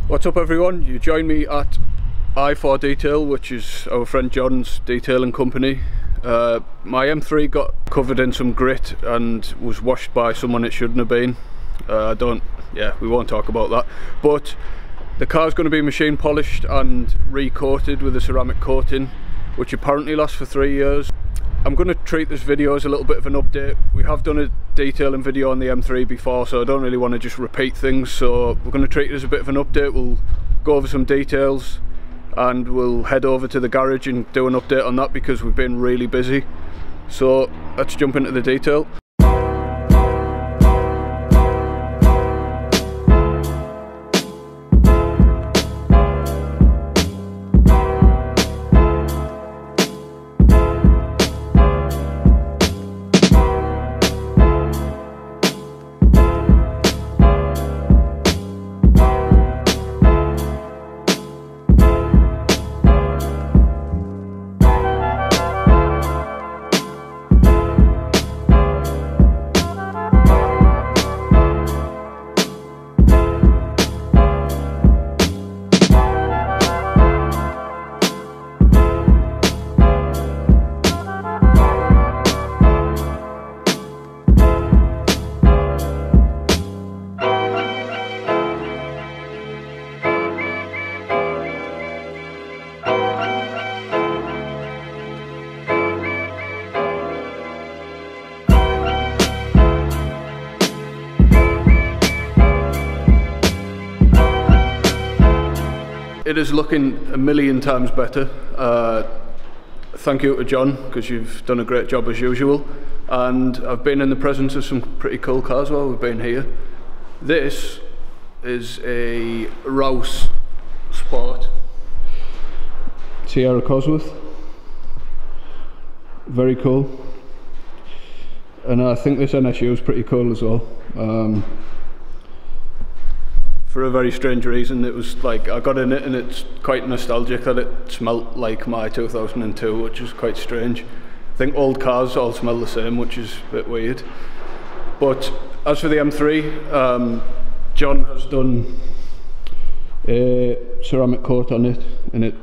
What's up everyone, you join me at I4 Detail, which is our friend John's detailing company. My M3 got covered in some grit and was washed by someone it shouldn't have been. We won't talk about that. But the car's going to be machine polished and recoated with a ceramic coating, which apparently lasts for 3 years. I'm going to treat this video as a little bit of an update. We have done a detailing video on the M3 before, so I don't really want to just repeat things, so we're going to treat it as a bit of an update. We'll go over some details and we'll head over to the garage and do an update on that because we've been really busy. So let's jump into the detail. It is looking a million times better. Thank you to John, because you've done a great job as usual. And I've been in the presence of some pretty cool cars while we've been here. This is a Rouse Sport Sierra Cosworth. Very cool. And I think this NSU is pretty cool as well. For a very strange reason, it was like, I got in it and it's quite nostalgic that it smelt like my 2002, which is quite strange. I think old cars all smell the same, which is a bit weird. But as for the M3, John has done a ceramic coat on it and it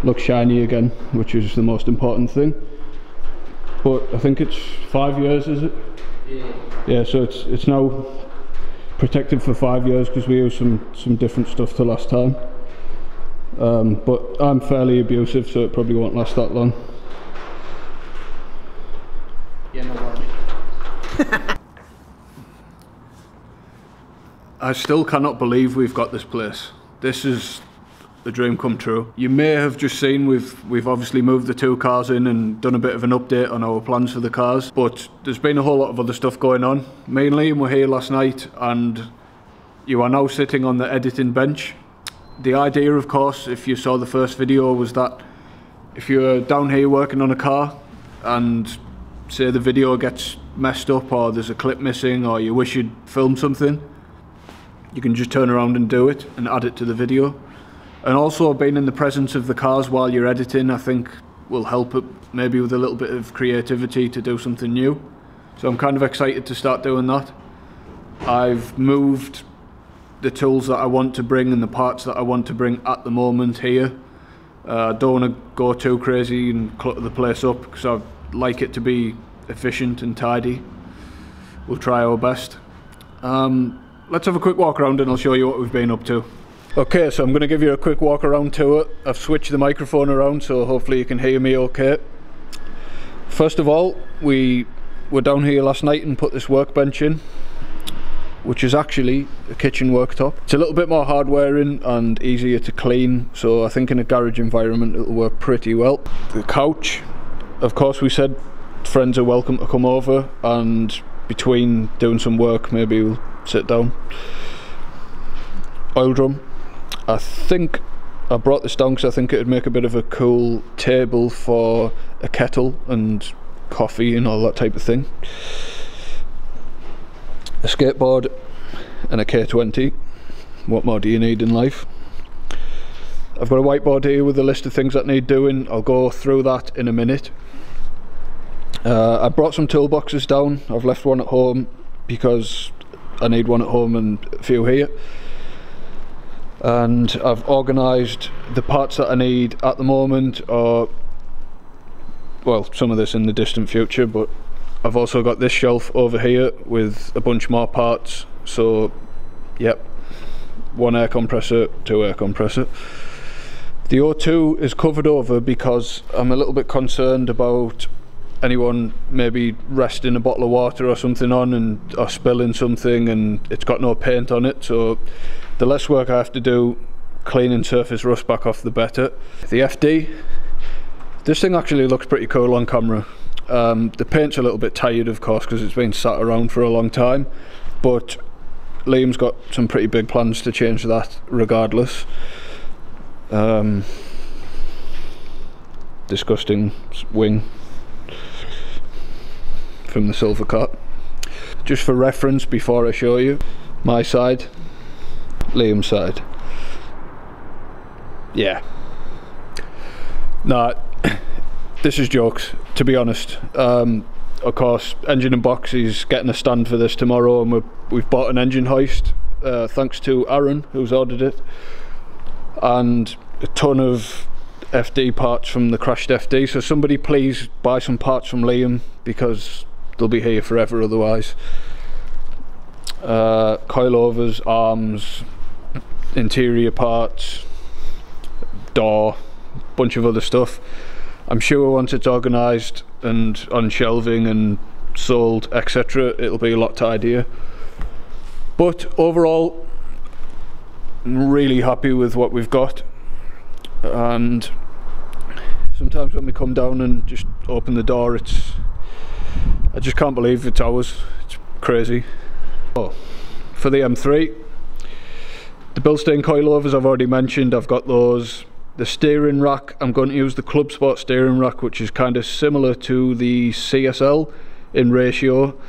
looks shiny again, which is the most important thing. But I think it's 5 years, is it? Yeah, so it's now protected for 5 years because we used some different stuff to last time. But I'm fairly abusive, so it probably won't last that long. Yeah, no worries. I still cannot believe we've got this place. This is a dream come true. You may have just seen we've obviously moved the two cars in and done a bit of an update on our plans for the cars, but there's been a whole lot of other stuff going on. Mainly, we're here last night and you are now sitting on the editing bench. The idea, of course, if you saw the first video, was that if you're down here working on a car and say the video gets messed up or there's a clip missing or you wish you'd filmed something, you can just turn around and do it and add it to the video. And also being in the presence of the cars while you're editing, I think will help it maybe with a little bit of creativity to do something new. So I'm kind of excited to start doing that. I've moved the tools that I want to bring and the parts that I want to bring at the moment here. I don't want to go too crazy and clutter the place up because I like it to be efficient and tidy. We'll try our best. Let's have a quick walk around and I'll show you what we've been up to. Okay, so I'm going to give you a quick walk around tour. I've switched the microphone around so hopefully you can hear me okay. First of all, we were down here last night and put this workbench in, which is actually a kitchen worktop. It's a little bit more hard wearing and easier to clean, so I think in a garage environment it'll work pretty well. The couch, of course we said friends are welcome to come over, and between doing some work maybe we'll sit down. Oil drum. I think I brought this down because I think it would make a bit of a cool table for a kettle and coffee and all that type of thing. A skateboard and a K20. What more do you need in life? I've got a whiteboard here with a list of things that need doing. I'll go through that in a minute. I brought some toolboxes down. I've left one at home because I need one at home and a few here. and I've organised the parts that I need at the moment, or well, some of this in the distant future, but I've also got this shelf over here with a bunch more parts. So yep, 1 air compressor, 2 air compressor. The O2 is covered over because I'm a little bit concerned about anyone maybe resting a bottle of water or something on and or spilling something and it's got no paint on it. So the less work I have to do cleaning surface rust back off, the better. The FD, this thing actually looks pretty cool on camera. The paint's a little bit tired, of course, because it's been sat around for a long time, but Liam's got some pretty big plans to change that regardless. Disgusting wing from the silver cut. Just for reference, before I show you my side, Liam's side. Yeah. Nah, this is jokes, to be honest. Of course, engine and box, he's getting a stand for this tomorrow, and we've bought an engine hoist, thanks to Aaron, who's ordered it, and a ton of FD parts from the crashed FD. So somebody please buy some parts from Liam, because they'll be here forever otherwise. Coilovers, arms, interior parts, door, bunch of other stuff. I'm sure once it's organised and on shelving and sold, etc., it'll be a lot tidier. But overall, I'm really happy with what we've got. And sometimes when we come down and just open the door, I just can't believe it's ours. It's crazy. Oh, for the M3, the Bilstein coilovers I've already mentioned, I've got those. The steering rack, I'm going to use the Club Sport steering rack, which is kind of similar to the CSL in ratio.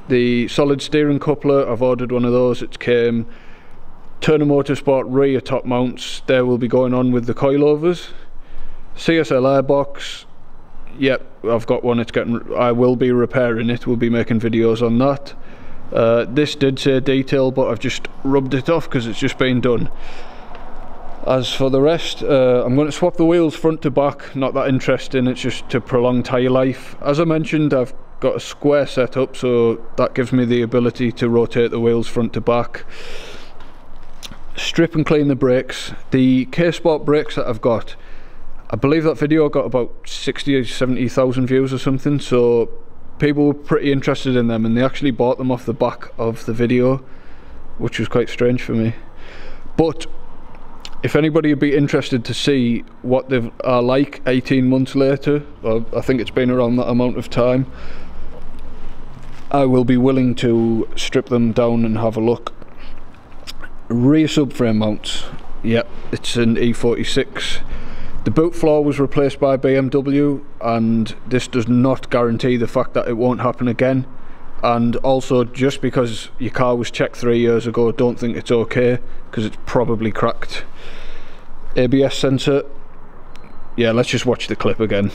The solid steering coupler, I've ordered one of those, it came. Turner Motorsport rear top mounts, they will be going on with the coilovers. CSL airbox, yep, I've got one, I will be repairing it, we'll be making videos on that. This did say detail, but I've just rubbed it off because it's just been done. As for the rest, I'm going to swap the wheels front to back. Not that interesting, it's just to prolong tyre life. As I mentioned, I've got a square setup, so that gives me the ability to rotate the wheels front to back. Strip and clean the brakes. The K-Sport brakes that I've got, I believe that video got about 60 or 70,000 views or something, so people were pretty interested in them, and they actually bought them off the back of the video, which was quite strange for me. But if anybody would be interested to see what they are like 18 months later, or I think it's been around that amount of time, I will be willing to strip them down and have a look. Rear subframe mounts, yep, it's an E46. The boot floor was replaced by BMW, and this does not guarantee the fact that it won't happen again. And also, just because your car was checked 3 years ago, don't think it's okay, because it's probably cracked. ABS sensor, yeah, let's just watch the clip again.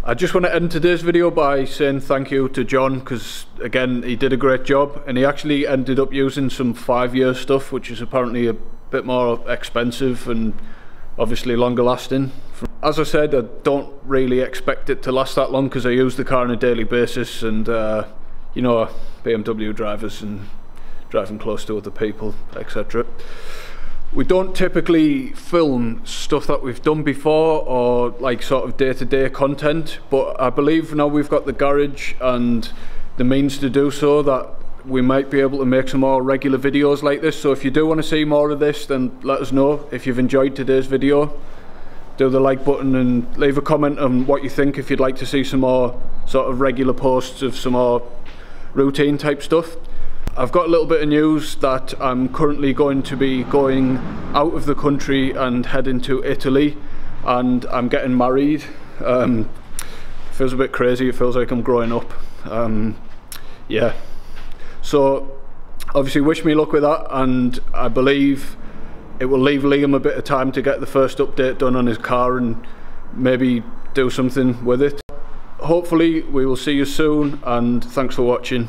I just want to end today's video by saying thank you to John, because again, he did a great job, and he actually ended up using some 5-year stuff, which is apparently a bit more expensive and obviously longer lasting. As I said, I don't really expect it to last that long, because I use the car on a daily basis, and you know, BMW drivers and driving close to other people, etc. We don't typically film stuff that we've done before, or like sort of day-to-day content, but I believe now we've got the garage and the means to do so, that we might be able to make some more regular videos like this. So if you do want to see more of this, then let us know. If you've enjoyed today's video, do the like button and leave a comment on what you think, if you'd like to see some more sort of regular posts of some more routine type stuff. I've got a little bit of news that I'm currently going to be going out of the country and heading to Italy, and I'm getting married. Feels a bit crazy, it feels like I'm growing up. Yeah, so obviously wish me luck with that, and I believe it will leave Liam a bit of time to get the first update done on his car and maybe do something with it. Hopefully we will see you soon, and thanks for watching.